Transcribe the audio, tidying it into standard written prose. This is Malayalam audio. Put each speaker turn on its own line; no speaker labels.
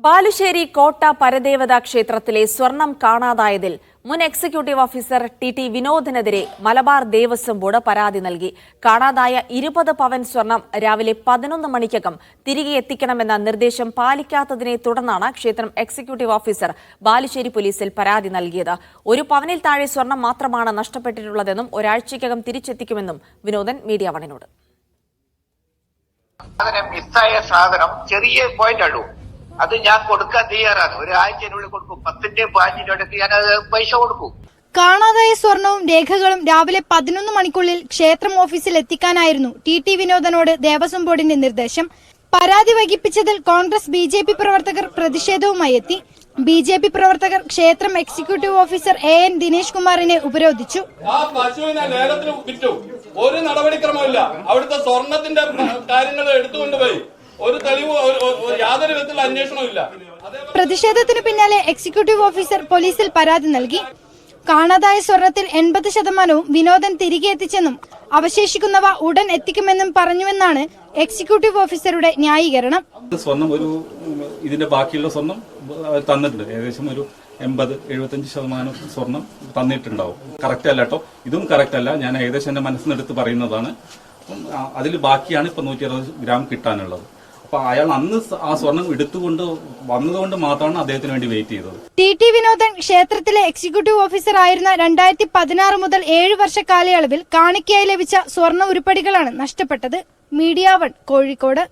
ബാലുശ്ശേരി കോട്ട പരദേവത ക്ഷേത്രത്തിലെ സ്വർണം കാണാതായതിൽ മുൻ എക്സിക്യൂട്ടീവ് ഓഫീസർ ടി വിനോദിനെതിരെ മലബാർ ദേവസ്വം ബോർഡ് പരാതി നൽകി. കാണാതായ 20 പവൻ സ്വർണം രാവിലെ 11 മണിക്കകം തിരികെ എത്തിക്കണമെന്ന നിർദ്ദേശം പാലിക്കാത്തതിനെ തുടർന്നാണ് ക്ഷേത്രം എക്സിക്യൂട്ടീവ് ഓഫീസർ ബാലുശ്ശേരി പോലീസിൽ പരാതി നൽകിയത്. 1 പവനിൽ താഴെ സ്വർണം മാത്രമാണ് നഷ്ടപ്പെട്ടിട്ടുള്ളതെന്നും ഒരാഴ്ചയ്ക്കകം തിരിച്ചെത്തിക്കുമെന്നും വിനോദൻ മീഡിയ വണിനോട്.
മിസ്സായ സാധനം ചെറിയ പോയിന്റ് അത് ഞാൻ കൊടുക്കാൻ തയ്യാറാണ്. ഒരാഴ്ചനുള്ളിൽ കൊടുക്കും. 10ന്റെ 5ന്റെ അടുത്ത് ഞാൻ പൈസ കൊടുക്കും.
കാണാതായ സ്വർണവും രേഖകളും രാവിലെ 11 മണിക്കുള്ളിൽ ക്ഷേത്രം ഓഫീസിൽ എത്തിക്കാനായിരുന്നു ടി വിനോദനോട് ദേവസ്വം ബോർഡിന്റെ നിർദ്ദേശം. പരാതി വൈകിപ്പിച്ചതിൽ കോൺഗ്രസ് BJP പ്രവർത്തകർ പ്രതിഷേധവുമായി എത്തി. BJP പ്രവർത്തകർ ക്ഷേത്രം എക്സിക്യൂട്ടീവ് ഓഫീസർ AN ദിനേശ് കുമാറിനെ ഉപരോധിച്ചു.
ആ പശുവിനെ ലേലത്തിന് വിറ്റു. ഒരു നടപടിക്രമമില്ല. അവിടുത്തെ സ്വർണത്തിന്റെ കാര്യങ്ങൾ എടുത്തുകൊണ്ടുപോയി. ഒരു തെളിവ് യാതൊരു വിധത്തിലുള്ള അന്വേഷണമില്ല.
പ്രതിഷേധത്തിന് പിന്നാലെ എക്സിക്യൂട്ടീവ് ഓഫീസർ പോലീസിൽ പരാതി നൽകി. കാണാതായ സ്വർണത്തിൽ 80% വിനോദൻ തിരികെ എത്തിച്ചെന്നും അവശേഷിക്കുന്നവ ഉടൻ എത്തിക്കുമെന്നും പറഞ്ഞുവെന്നാണ് എക്സിക്യൂട്ടീവ് ഓഫീസറുടെ ന്യായീകരണം.
സ്വർണം ഇതിന്റെ ബാക്കിയുള്ള സ്വർണം തന്നിട്ടുണ്ട്. ഏകദേശം ഒരു 80-75% സ്വർണം തന്നിട്ടുണ്ടാവും. കറക്റ്റ് അല്ല കേട്ടോ, ഇതും കറക്റ്റ് അല്ല. ഞാൻ ഏകദേശം എന്റെ മനസ്സിനെടുത്ത് പറയുന്നതാണ്. അതിൽ ബാക്കിയാണ് ഇപ്പൊ 160 ഗ്രാം കിട്ടാനുള്ളത്. അപ്പൊ അയാൾ അന്ന് ആ സ്വർണം എടുത്തുകൊണ്ട് വന്നതുകൊണ്ട് മാത്രമാണ് അദ്ദേഹത്തിന് വേണ്ടി വെയിറ്റ് ചെയ്തത്.
ടി വിനോദൻ ക്ഷേത്രത്തിലെ എക്സിക്യൂട്ടീവ് ഓഫീസർ ആയിരുന്ന 2016 മുതൽ 7 വർഷ കാലയളവിൽ കാണിക്കയായി ലഭിച്ച സ്വർണ്ണ ഉരുപ്പടികളാണ് നഷ്ടപ്പെട്ടത്. മീഡിയ 1 കോഴിക്കോട്.